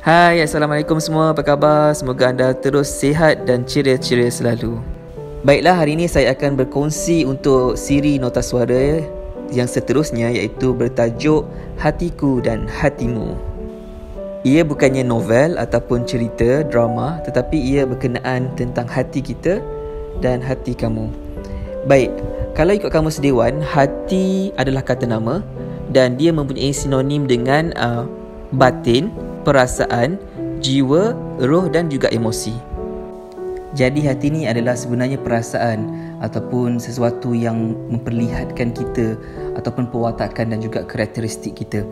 Hai, Assalamualaikum semua, apa khabar? Semoga anda terus sihat dan ceria-ceria selalu. Baiklah, hari ini saya akan berkongsi untuk siri nota suara yang seterusnya, iaitu bertajuk Hatiku dan Hatimu. Ia bukannya novel ataupun cerita drama, tetapi ia berkenaan tentang hati kita dan hati kamu. Baik, kalau ikut Kamus Dewan, hati adalah kata nama dan dia mempunyai sinonim dengan batin, perasaan, jiwa, roh dan juga emosi. Jadi hati ni adalah sebenarnya perasaan ataupun sesuatu yang memperlihatkan kita ataupun pewatakan dan juga karakteristik kita.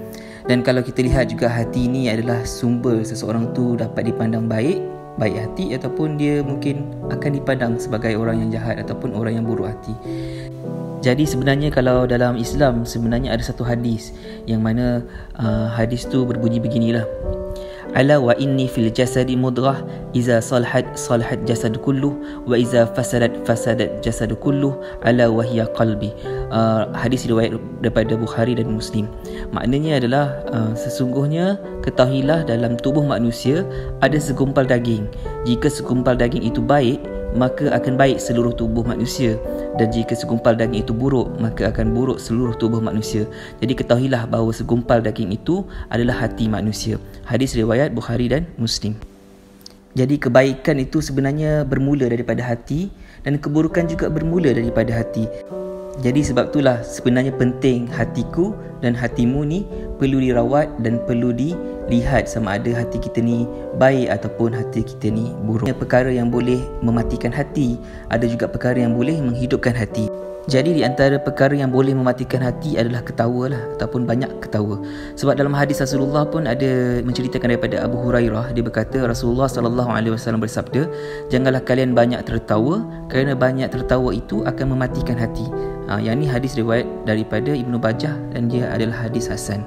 Dan kalau kita lihat juga, hati ini adalah sumber seseorang tu dapat dipandang baik hati, ataupun dia mungkin akan dipandang sebagai orang yang jahat ataupun orang yang buruk hati. Jadi sebenarnya kalau dalam Islam, sebenarnya ada satu hadis yang mana hadis tu berbunyi beginilah: Ala wa inni fil jasadi mudrah, iza salahat jasad kulluh, wa iza fasadat jasad kulluh, ala wa hiya qalbi. Hadis riwayat daripada Bukhari dan Muslim. Maknanya adalah sesungguhnya ketahuilah dalam tubuh manusia ada segumpal daging. Jika segumpal daging itu baik, maka akan baik seluruh tubuh manusia, dan jika segumpal daging itu buruk, maka akan buruk seluruh tubuh manusia. Jadi ketahuilah bahawa segumpal daging itu adalah hati manusia. Hadis riwayat Bukhari dan Muslim. Jadi kebaikan itu sebenarnya bermula daripada hati, dan keburukan juga bermula daripada hati. Jadi sebab itulah sebenarnya penting hatiku dan hatimu ni perlu dirawat dan perlu dilihat sama ada hati kita ni baik ataupun hati kita ni buruk. Perkara yang boleh mematikan hati, ada juga perkara yang boleh menghidupkan hati. Jadi di antara perkara yang boleh mematikan hati adalah ketawa lah, ataupun banyak ketawa. Sebab dalam hadis Rasulullah pun ada menceritakan daripada Abu Hurairah, dia berkata Rasulullah SAW bersabda, janganlah kalian banyak tertawa, kerana banyak tertawa itu akan mematikan hati. Yang ni hadis riwayat daripada Ibnu Bajah dan dia adalah hadis hasan.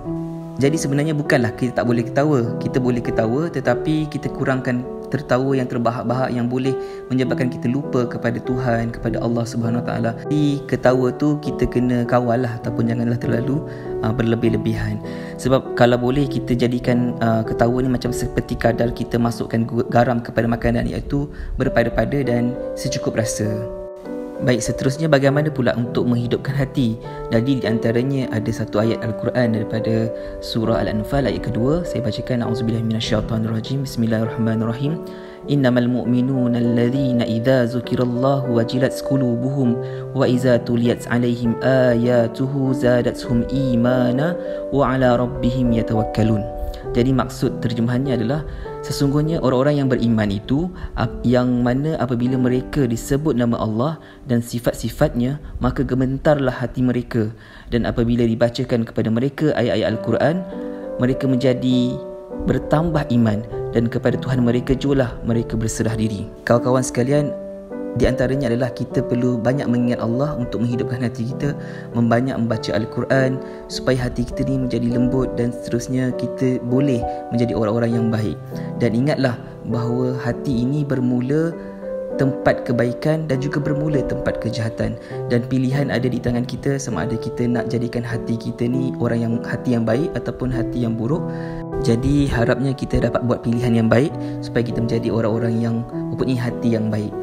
Jadi sebenarnya bukanlah kita tak boleh ketawa, kita boleh ketawa, tetapi kita kurangkan tertawa yang terbahak-bahak yang boleh menyebabkan kita lupa kepada Tuhan, kepada Allah Subhanahu Wa Taala. Di ketawa tu kita kena kawal lah, ataupun janganlah terlalu berlebih-lebihan. Sebab kalau boleh kita jadikan ketawa ni macam seperti kadar kita masukkan garam kepada makanan, iaitu berpada-pada dan secukup rasa. Baik, seterusnya bagaimana pula untuk menghidupkan hati? Jadi di antaranya ada satu ayat Al-Quran daripada surah Al-Anfal ayat kedua. Saya bacakan, A'udzubillahi minasyaitanirrajim. Bismillahirrahmanirrahim. Innamal mu'minuna alladhina idza zukirallahu wajilat qulubuhum wa idza tuliyat 'alaihim ayatuhu zadatuhum imana wa 'ala rabbihim yatawakkalun. Jadi maksud terjemahannya adalah sesungguhnya orang-orang yang beriman itu yang mana apabila mereka disebut nama Allah dan sifat-sifatnya, maka gementarlah hati mereka, dan apabila dibacakan kepada mereka ayat-ayat Al-Quran, mereka menjadi bertambah iman, dan kepada Tuhan mereka jugalah mereka berserah diri. Kawan-kawan sekalian, di antaranya adalah kita perlu banyak mengingat Allah untuk menghidupkan hati kita, membanyak membaca Al-Quran supaya hati kita ni menjadi lembut, dan seterusnya kita boleh menjadi orang-orang yang baik. Dan ingatlah bahawa hati ini bermula tempat kebaikan dan juga bermula tempat kejahatan, dan pilihan ada di tangan kita sama ada kita nak jadikan hati kita ni hati yang baik ataupun hati yang buruk. Jadi harapnya kita dapat buat pilihan yang baik supaya kita menjadi orang-orang yang mempunyai hati yang baik.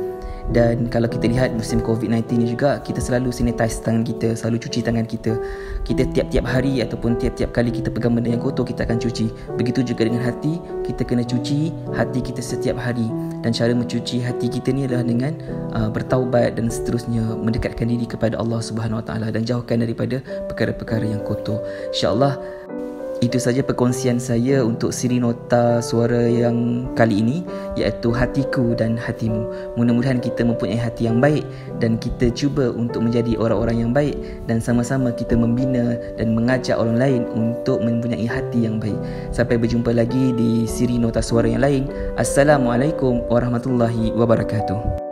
Dan kalau kita lihat musim COVID-19 ni juga, kita selalu sanitize tangan kita, selalu cuci tangan kita. Kita tiap-tiap hari ataupun tiap-tiap kali kita pegang benda yang kotor, kita akan cuci. Begitu juga dengan hati, kita kena cuci hati kita setiap hari. Dan cara mencuci hati kita ni adalah dengan bertaubat dan seterusnya, mendekatkan diri kepada Allah Subhanahu Wa Taala dan jauhkan daripada perkara-perkara yang kotor. InsyaAllah itu saja perkongsian saya untuk siri nota suara yang kali ini, iaitu hatiku dan hatimu. Mudah-mudahan kita mempunyai hati yang baik dan kita cuba untuk menjadi orang-orang yang baik, dan sama-sama kita membina dan mengajak orang lain untuk mempunyai hati yang baik. Sampai berjumpa lagi di siri nota suara yang lain. Assalamualaikum warahmatullahi wabarakatuh.